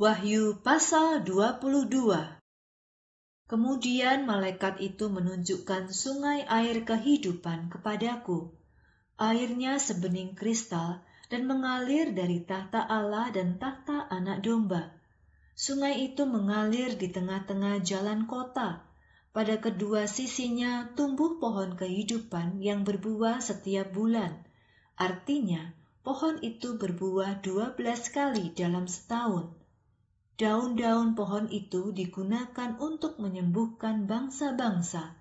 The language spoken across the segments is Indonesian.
Wahyu pasal 22. Kemudian malaikat itu menunjukkan sungai air kehidupan kepadaku. Airnya sebening kristal dan mengalir dari tahta Allah dan tahta Anak Domba. Sungai itu mengalir di tengah-tengah jalan kota. Pada kedua sisinya tumbuh pohon kehidupan yang berbuah setiap bulan. Artinya, pohon itu berbuah 12 kali dalam setahun. Daun-daun pohon itu digunakan untuk menyembuhkan bangsa-bangsa.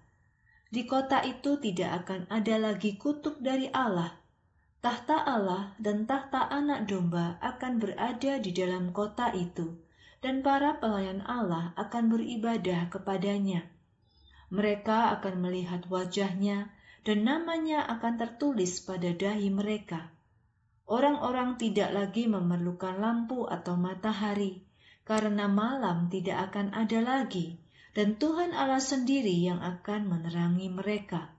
Di kota itu tidak akan ada lagi kutuk dari Allah. Tahta Allah dan tahta Anak Domba akan berada di dalam kota itu, dan para pelayan Allah akan beribadah kepadanya. Mereka akan melihat wajahnya, dan namanya akan tertulis pada dahi mereka. Orang-orang tidak lagi memerlukan lampu atau matahari, karena malam tidak akan ada lagi, dan Tuhan Allah sendiri yang akan menerangi mereka,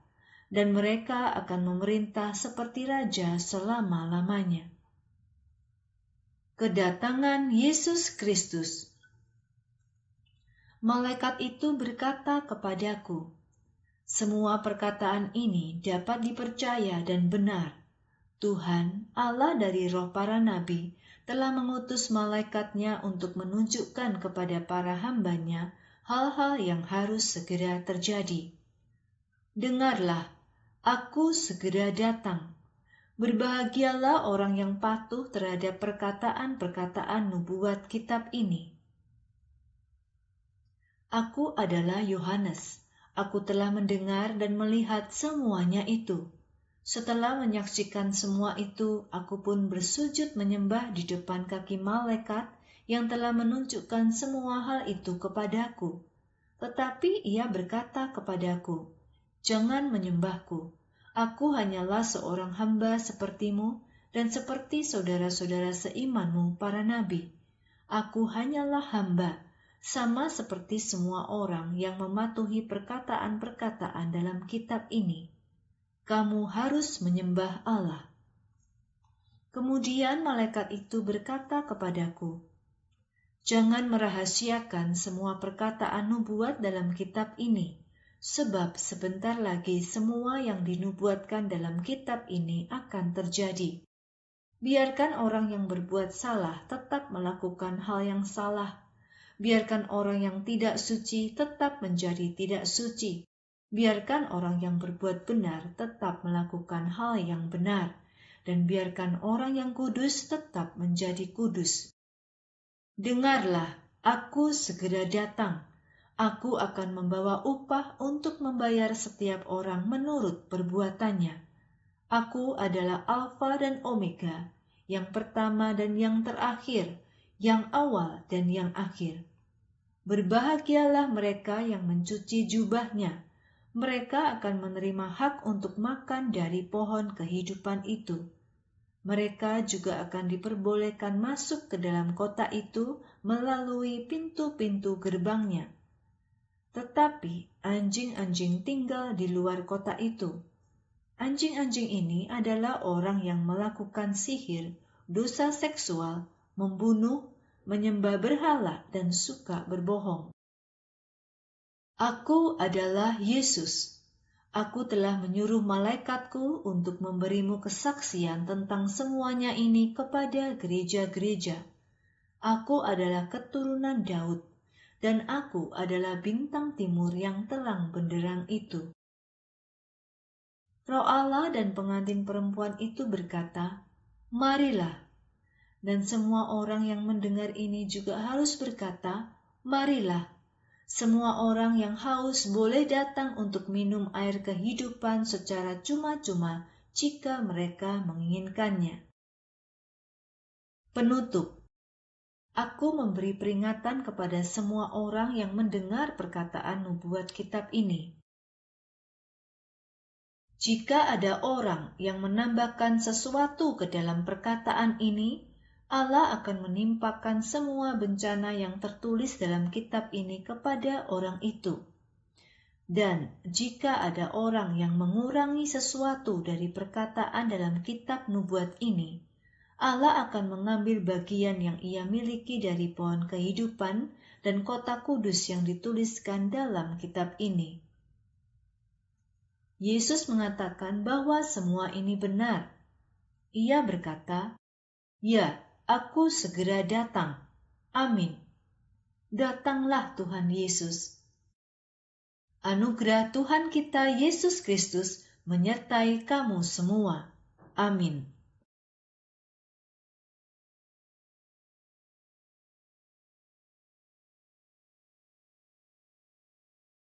dan mereka akan memerintah seperti raja selama-lamanya. Kedatangan Yesus Kristus. Malaikat itu berkata kepadaku, "Semua perkataan ini dapat dipercaya dan benar. Tuhan, Allah dari roh para nabi, telah mengutus malaikatnya untuk menunjukkan kepada para hambanya hal-hal yang harus segera terjadi. Dengarlah, aku segera datang. Berbahagialah orang yang patuh terhadap perkataan-perkataan nubuat kitab ini." Aku adalah Yohanes. Aku telah mendengar dan melihat semuanya itu. Setelah menyaksikan semua itu, aku pun bersujud menyembah di depan kaki malaikat yang telah menunjukkan semua hal itu kepadaku. Tetapi ia berkata kepadaku, "Jangan menyembahku. Aku hanyalah seorang hamba sepertimu dan seperti saudara-saudara seimanmu para nabi. Aku hanyalah hamba, sama seperti semua orang yang mematuhi perkataan-perkataan dalam kitab ini. Kamu harus menyembah Allah." Kemudian malaikat itu berkata kepadaku, "Jangan merahasiakan semua perkataan nubuat dalam kitab ini, sebab sebentar lagi semua yang dinubuatkan dalam kitab ini akan terjadi. Biarkan orang yang berbuat salah tetap melakukan hal yang salah. Biarkan orang yang tidak suci tetap menjadi tidak suci. Biarkan orang yang berbuat benar tetap melakukan hal yang benar, dan biarkan orang yang kudus tetap menjadi kudus. Dengarlah, aku segera datang. Aku akan membawa upah untuk membayar setiap orang menurut perbuatannya. Aku adalah Alfa dan Omega, yang pertama dan yang terakhir, yang awal dan yang akhir. Berbahagialah mereka yang mencuci jubahnya. Mereka akan menerima hak untuk makan dari pohon kehidupan itu. Mereka juga akan diperbolehkan masuk ke dalam kota itu melalui pintu-pintu gerbangnya. Tetapi anjing-anjing tinggal di luar kota itu. Anjing-anjing ini adalah orang yang melakukan sihir, dosa seksual, membunuh, menyembah berhala, dan suka berbohong. Aku adalah Yesus. Aku telah menyuruh malaikatku untuk memberimu kesaksian tentang semuanya ini kepada gereja-gereja. Aku adalah keturunan Daud, dan aku adalah bintang timur yang terang benderang itu. Roh Allah dan pengantin perempuan itu berkata, "Marilah." Dan semua orang yang mendengar ini juga harus berkata, "Marilah." Semua orang yang haus boleh datang untuk minum air kehidupan secara cuma-cuma jika mereka menginginkannya. Penutup. Aku memberi peringatan kepada semua orang yang mendengar perkataan nubuat kitab ini. Jika ada orang yang menambahkan sesuatu ke dalam perkataan ini, Allah akan menimpakan semua bencana yang tertulis dalam kitab ini kepada orang itu. Dan jika ada orang yang mengurangi sesuatu dari perkataan dalam kitab nubuat ini, Allah akan mengambil bagian yang ia miliki dari pohon kehidupan dan kota kudus yang dituliskan dalam kitab ini. Yesus mengatakan bahwa semua ini benar. Ia berkata, "Ya, aku segera datang." Amin. Datanglah Tuhan Yesus. Anugerah Tuhan kita Yesus Kristus menyertai kamu semua. Amin.